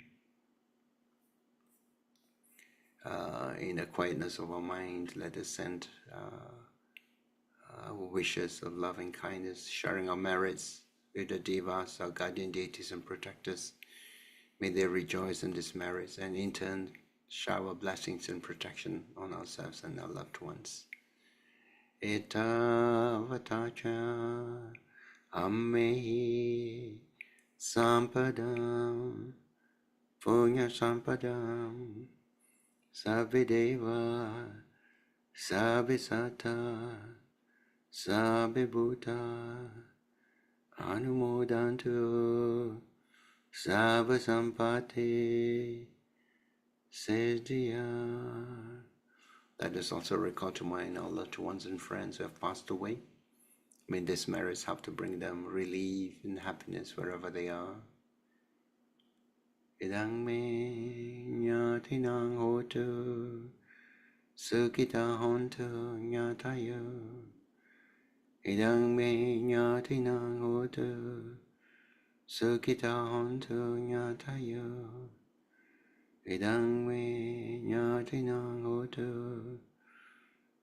[SPEAKER 4] In the quietness of our mind, let us send our wishes of loving kindness, sharing our merits with the devas, our guardian deities and protectors. May they rejoice in these merits and in turn shower blessings and protection on ourselves and our loved ones. Eta vatacha ammehi sampadam punya sampadam sabideva sabisata sabibhuta anumodantu sabasampati siddhya. Let us also recall to mind our loved ones and friends who have passed away. May these merits help to bring them relief and happiness wherever they are. Idang me nyatinang hotu sukita hontu nyatayo. Idang me nyatinang hotu sukita hontu nyatayo. Idang me nyatinang hotu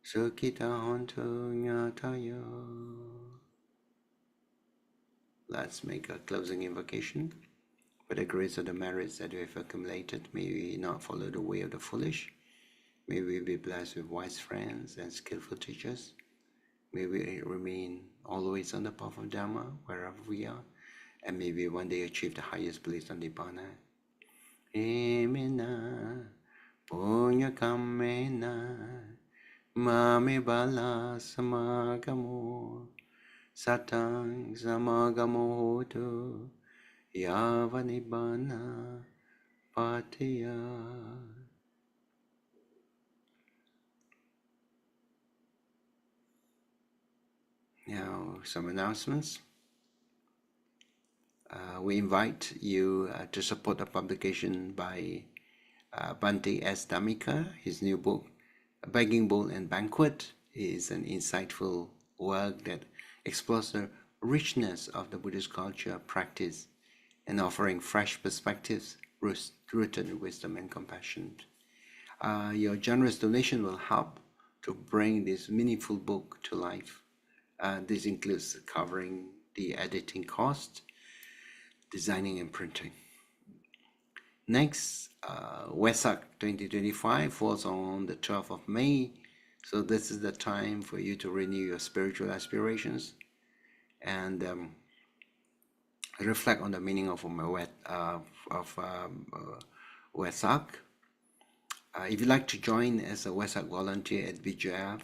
[SPEAKER 4] sukita hontu nyatayo. Let's make a closing invocation. For the grace of the merits that we have accumulated, may we not follow the way of the foolish. May we be blessed with wise friends and skillful teachers. May we remain always on the path of Dharma wherever we are. And may we one day achieve the highest bliss on Nibbana. Emena punya kamena mame bala samagamo satang samagamo hotu yava nibbana patiya. Now, some announcements. We invite you to support the publication by Bhante S. Dhammika. His new book, Begging Bowl and Banquet, is an insightful work that explores the richness of the Buddhist culture, practice, and offering fresh perspectives rooted in wisdom and compassion. Your generous donation will help to bring this meaningful book to life. This includes covering the editing cost, designing and printing. Next, Wesak 2025 falls on the 12th of May. So this is the time for you to renew your spiritual aspirations and reflect on the meaning of Wesak. If you'd like to join as a Wesak volunteer at BGF,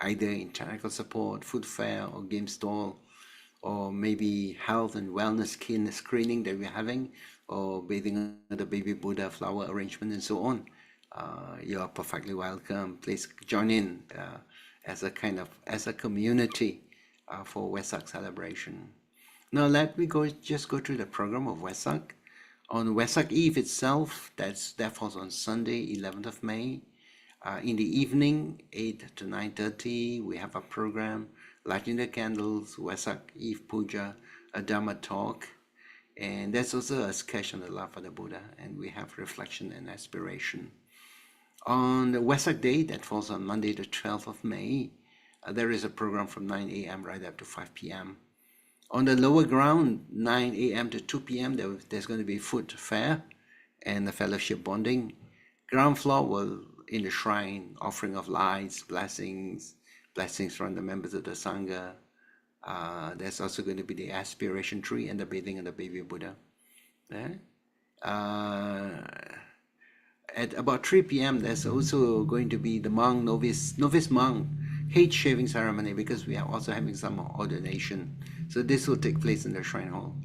[SPEAKER 4] either in technical support, food fair, or game stall, or maybe health and wellness screening that we're having, or bathing the baby Buddha flower arrangement and so on, you are perfectly welcome. Please join in as a community for Wesak celebration. Now let me just go through the program of Wesak. On Wesak Eve itself, that falls on Sunday, 11th of May. In the evening, 8 to 9:30, we have a program, lighting the candles, Wesak Eve Puja, a Dharma talk, and there's also a sketch on the love of the Buddha, and we have reflection and aspiration. On the Wesak Day, that falls on Monday, the 12th of May, there is a program from 9 a.m. right up to 5 p.m. On the lower ground, 9 a.m. to 2 p.m., there's going to be food fair and the fellowship bonding. Ground floor will, in the shrine, offering of lights, blessings from the members of the Sangha. There's also going to be the aspiration tree and the bathing of the baby Buddha. At about 3 p.m., there's also going to be the novice monk head shaving ceremony, because we are also having some ordination. So this will take place in the shrine hall.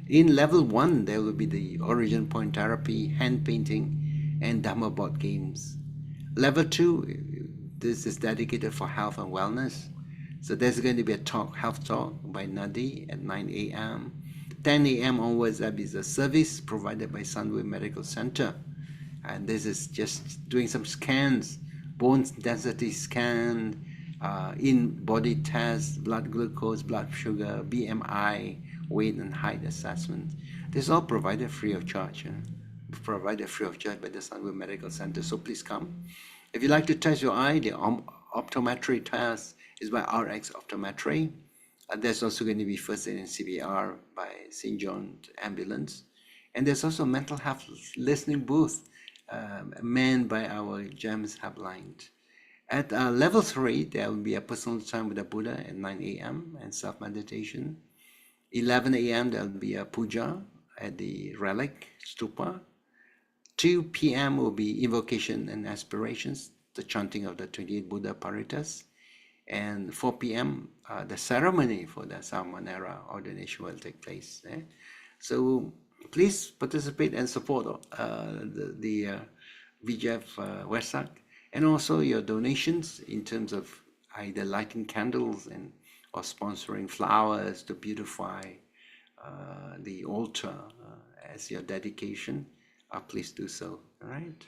[SPEAKER 4] In level 1, there will be the origin point therapy, hand painting, and Dhamma board games. Level 2, this is dedicated for health and wellness. So there's going to be a health talk by Nadi at 9 a.m. 10 a.m. onwards, that is a service provided by Sunway Medical Center. And this is just doing some scans, bone density scan, in-body tests, blood glucose, blood sugar, BMI, weight and height assessment. This is all provided free of charge. Provided free of charge by the Sunway Medical Center, so please come. If you'd like to test your eye, the optometry test is by RX Optometry. There's also going to be first aid and CPR by St. John's Ambulance. And there's also a mental health listening booth manned by our GEMS Helpline. At level 3, there will be a personal time with the Buddha at 9 a.m. and self-meditation. 11 a.m. there will be a puja at the relic stupa. 2 p.m. will be invocation and aspirations, the chanting of the 28 Buddha Paritas. And 4 p.m. The ceremony for the Samanera ordination will take place. So please participate and support the VGF Wesak, and also your donations in terms of either lighting candles or sponsoring flowers to beautify the altar as your dedication. Please do so. All right.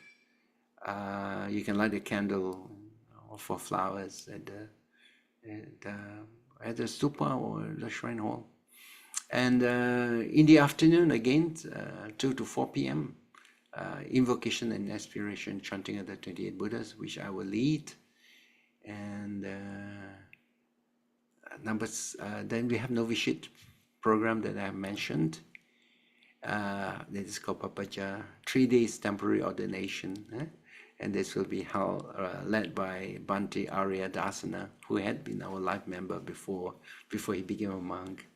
[SPEAKER 4] You can light a candle for flowers at the stupa or the shrine hall. And in the afternoon, again, 2 to 4 p.m., invocation and aspiration, chanting of the 28 Buddhas, which I will lead. And then we have novitiate program that I have mentioned. That is called Papaja, 3 days temporary ordination. And this will be held, led by Bhante Arya Dasana, who had been our life member before he became a monk.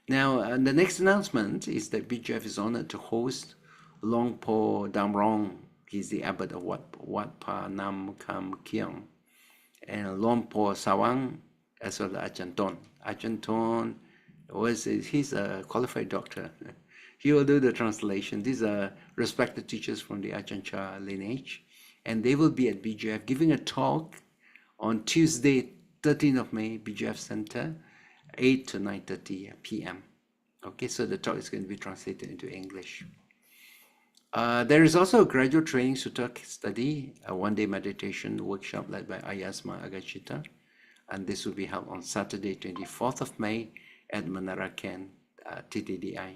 [SPEAKER 4] Now, the next announcement is that BGF is honored to host Longpo Damrong. He's the abbot of Wat Pa Nam Kam Kiang, and Longpo Sawang, as well as Ajahn Ton. Ajahn Ton he's a qualified doctor. He will do the translation. These are respected teachers from the Ajahn Chah lineage, and they will be at BGF giving a talk on Tuesday, 13th of May, BGF Center, 8 to 9:30 p.m. Okay, so the talk is going to be translated into English. There is also a graduate training sutta study, a one-day meditation workshop led by Ayasma Agachita, and this will be held on Saturday, 24th of May at Menara Ken, TTDI.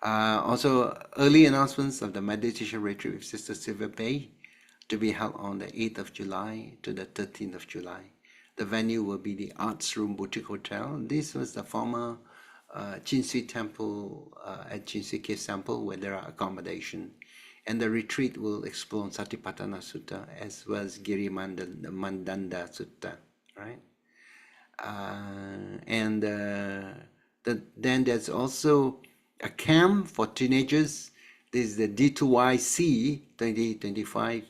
[SPEAKER 4] Also, early announcements of the meditation retreat with Sister Sylvia Bay to be held on the 8th of July to the 13th of July. The venue will be the Arts Room Boutique Hotel. This was the former Chinsui Temple at Chinsui Cave Temple, where there are accommodation. And the retreat will explore Satipatthana Sutta as well as Giri Mandanda Sutta, right? Then there's also a camp for teenagers. This is the D2YC 2025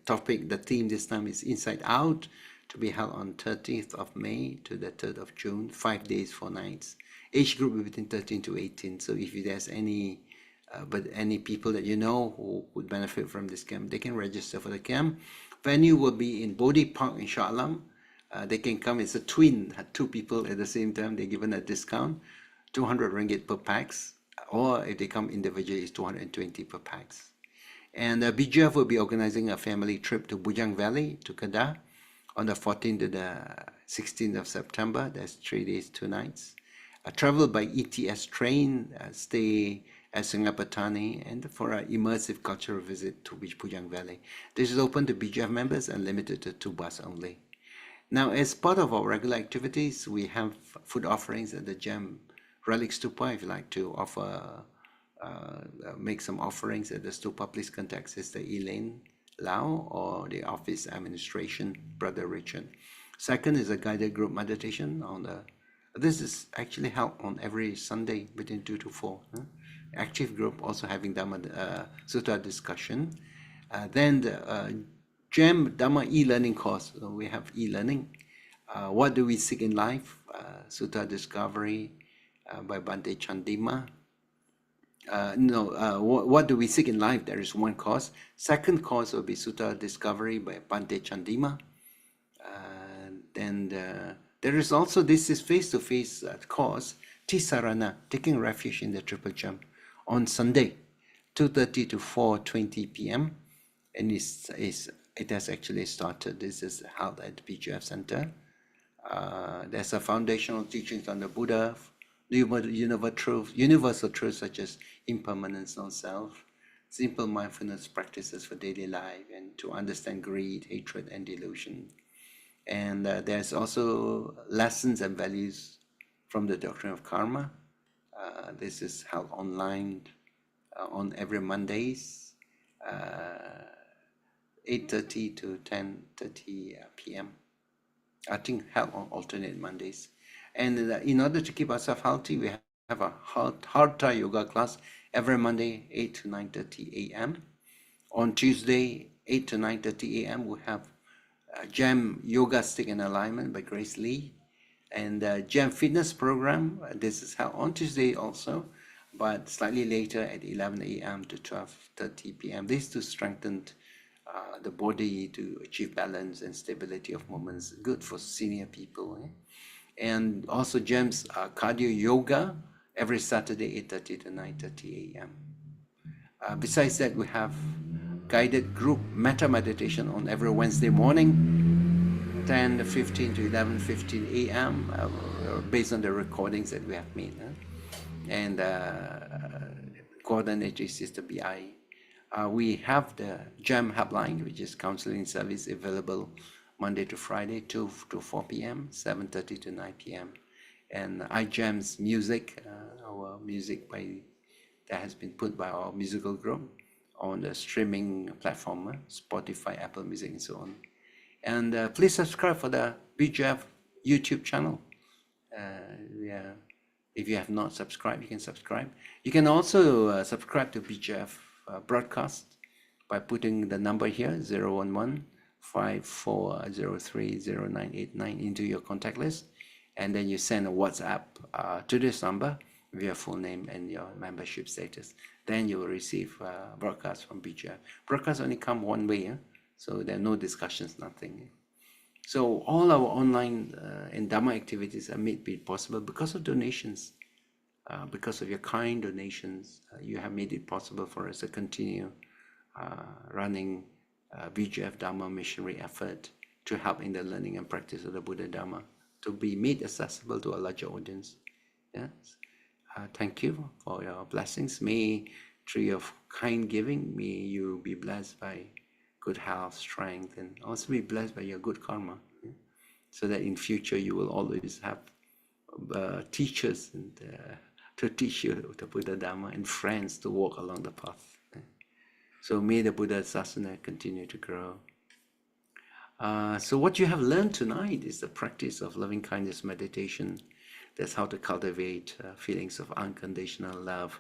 [SPEAKER 4] topic. The theme this time is Inside Out, to be held on 30th of May to the 3rd of June, 5 days, 4 nights. Age group between 13 to 18. So if there's any people that you know who would benefit from this camp, they can register for the camp. Venue will be in Bodhi Park in Shah Alam. They can come. It's a twin, 2 people at the same time. They're given a discount, 200 ringgit per pax, or if they come individually, it's 220 per pax. And BGF will be organizing a family trip to Bujang Valley, to Kedah, on the 14th to the 16th of September. That's 3 days, 2 nights. Travel by ETS train, stay at Singapatani, and for an immersive cultural visit to Bujang Valley. This is open to BGF members and limited to 2 bus only. Now, as part of our regular activities, we have food offerings at the Gem Relic Stupa. If you like to offer, make some offerings at the Stupa, please contact Sister Elaine Lau or the office administration, Brother Richard. Second is a guided group meditation on the. This is actually held on every Sunday between 2 to 4. Active group also having Dhamma Sutta discussion. Then the Gem Dhamma e-learning course. We have e-learning. What do we seek in life? Sutta discovery by Bhante Chandima. What do we seek in life? There is one course. Second course will be Sutta discovery by Bhante Chandima. Then there is also, this is face-to-face course, Tisarana, taking refuge in the Triple Gem, on Sunday, 2:30 to 4:20 p.m. And it has actually started. This is held at BGF Center. There's a foundational teachings on the Buddha, universal truths such as impermanence, non-self, simple mindfulness practices for daily life, and to understand greed, hatred, and delusion. And there's also lessons and values from the doctrine of karma. This is held online on every Mondays, 8:30 to 10:30 p.m. I think held on alternate Mondays. And in order to keep ourselves healthy, we have a Hatha yoga class every Monday, 8 to 9:30 a.m. On Tuesday, 8 to 9:30 a.m., we have Gem Yoga Stick and Alignment by Grace Lee. And Gem Fitness Program, this is held on Tuesday also, but slightly later at 11 a.m. to 12:30 p.m. This to strengthen the body, to achieve balance and stability of movements, good for senior people. And also Gem's Cardio Yoga every Saturday, 8:30 to 9:30 a.m. Besides that, we have guided group Metta meditation on every Wednesday morning, 10:15 to 11:15 a.m. Based on the recordings that we have made. And coordinator is Sister B.I. We have the Gem Helpline, which is counseling service available Monday to Friday, 2 to 4 p.m., 7:30 to 9 p.m. And iGem's music, our music that has been put by our musical group on the streaming platform, Spotify, Apple Music, and so on. And please subscribe for the BGF YouTube channel. Yeah, if you have not subscribed, you can subscribe. You can also subscribe to BGF broadcast by putting the number here 011-5403-0989 into your contact list, and then you send a WhatsApp to this number with your full name and your membership status. Then you will receive broadcasts from BGF. Broadcasts only come one way, so there are no discussions, nothing. So all our online and Dharma activities are made possible because of donations, because of your kind donations. You have made it possible for us to continue running BGF Dharma missionary effort to help in the learning and practice of the Buddha Dharma, to be made accessible to a larger audience. Yes. Thank you for your blessings. May through your kind giving, may you be blessed by good health, strength, and also be blessed by your good karma, so that in future you will always have teachers and to teach you the Buddha Dharma, and friends to walk along the path. So may the Buddha Sasana continue to grow. So what you have learned tonight is the practice of loving kindness meditation. That's how to cultivate feelings of unconditional love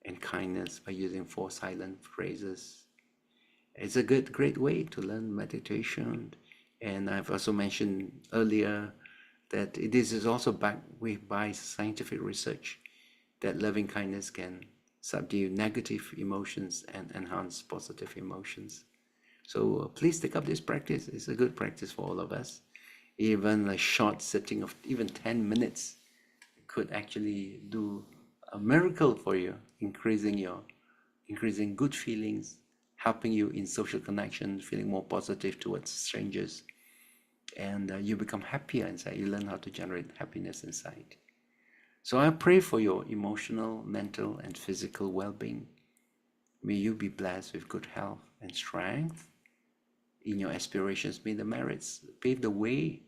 [SPEAKER 4] and kindness by using 4 silent phrases. It's a great way to learn meditation. And I've also mentioned earlier that this is also backed by scientific research, that loving kindness can subdue negative emotions and enhance positive emotions. So please take up this practice. It's a good practice for all of us. Even a short sitting of even 10 minutes could actually do a miracle for you, increasing good feelings, helping you in social connection, feeling more positive towards strangers, and you become happier inside. You learn how to generate happiness inside. So I pray for your emotional, mental, and physical well-being. May you be blessed with good health and strength in your aspirations. May the merits pave the way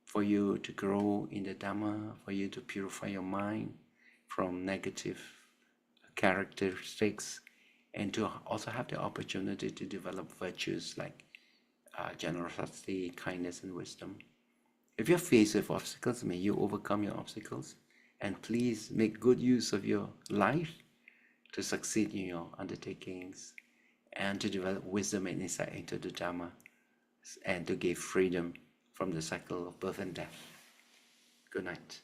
[SPEAKER 4] for you to grow in the Dhamma, for you to purify your mind from negative characteristics, and to also have the opportunity to develop virtues like generosity, kindness, and wisdom. If you're faced with obstacles, may you overcome your obstacles, and please make good use of your life to succeed in your undertakings and to develop wisdom and insight into the Dhamma, and to give freedom from the cycle of birth and death. Good night.